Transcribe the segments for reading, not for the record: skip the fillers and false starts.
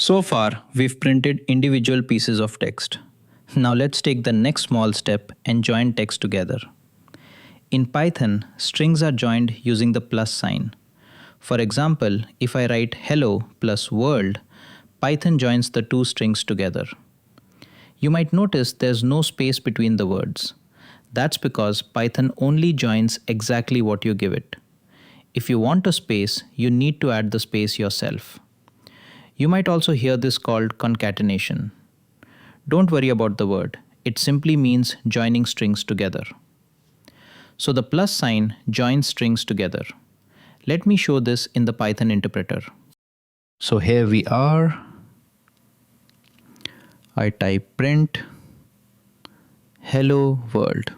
So far, we've printed individual pieces of text. Now let's take the next small step and join text together. In Python, strings are joined using the plus sign. For example, if I write hello plus world, Python joins the two strings together. You might notice there's no space between the words. That's because Python only joins exactly what you give it. If you want a space, you need to add the space yourself. You might also hear this called concatenation. Don't worry about the word. It simply means joining strings together. So the plus sign joins strings together. Let me show this in the Python interpreter. So here we are. I type print hello world.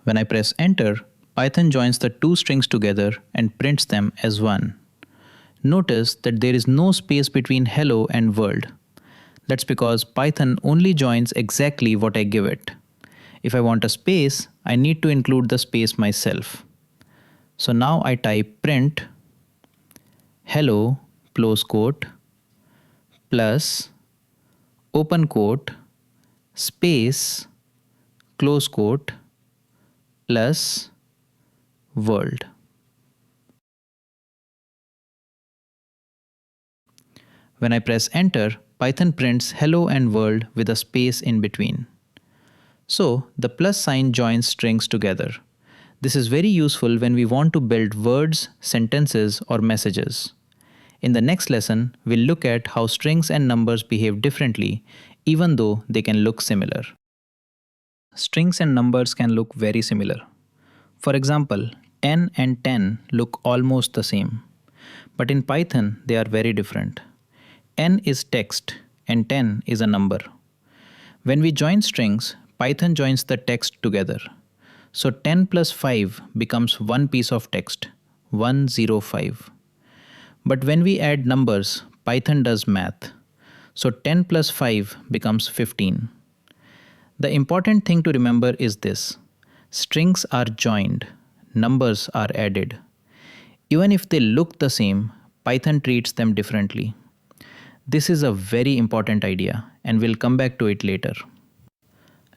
When I press enter, Python joins the two strings together and prints them as one. Notice that there is no space between hello and world. That's because Python only joins exactly what I give it. If I want a space, I need to include the space myself. So now I type print hello close quote plus open quote space close quote plus world. When I press enter, Python prints hello and world with a space in between. So the plus sign joins strings together. This is very useful when we want to build words, sentences, or messages. In the next lesson, we'll look at how strings and numbers behave differently, even though they can look similar. Strings and numbers can look very similar. For example, n and 10 look almost the same. But in Python, they are very different. N is text and 10 is a number. When we join strings, Python joins the text together. So 10 plus 5 becomes one piece of text, 105. But when we add numbers, Python does math. So 10 plus 5 becomes 15. The important thing to remember is this. Strings are joined, numbers are added. Even if they look the same, Python treats them differently. This is a very important idea, and we'll come back to it later.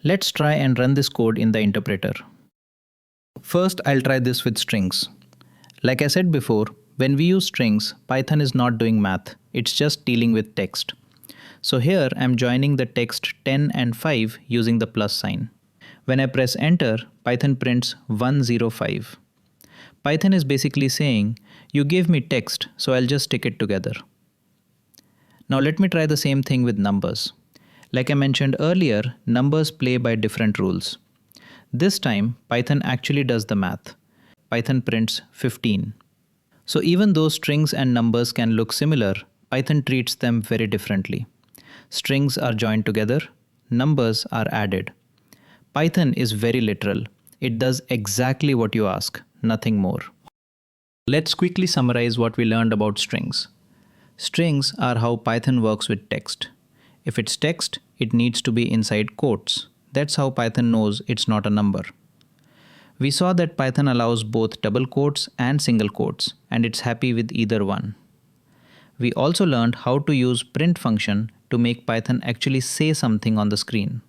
Let's try and run this code in the interpreter. First, I'll try this with strings. Like I said before, when we use strings, Python is not doing math, it's just dealing with text. So here I'm joining the text 10 and 5 using the plus sign. When I press enter, Python prints 105. Python is basically saying, you gave me text, so I'll just stick it together. Now let me try the same thing with numbers. Like I mentioned earlier, numbers play by different rules. This time, Python actually does the math. Python prints 15. So even though strings and numbers can look similar, Python treats them very differently. Strings are joined together, numbers are added. Python is very literal. It does exactly what you ask, nothing more. Let's quickly summarize what we learned about strings. Strings are how Python works with text. If it's text, it needs to be inside quotes. That's how Python knows it's not a number. We saw that Python allows both double quotes and single quotes, and it's happy with either one. We also learned how to use print function to make Python actually say something on the screen.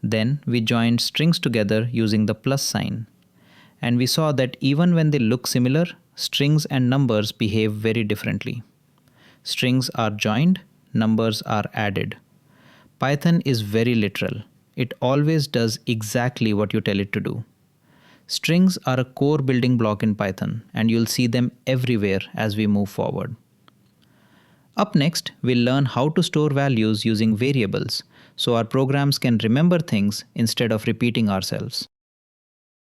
Then we joined strings together using the plus sign. And we saw that even when they look similar, strings and numbers behave very differently. Strings are joined, numbers are added. Python is very literal. It always does exactly what you tell it to do. Strings are a core building block in Python, and you'll see them everywhere as we move forward. Up next, we'll learn how to store values using variables, so our programs can remember things instead of repeating ourselves.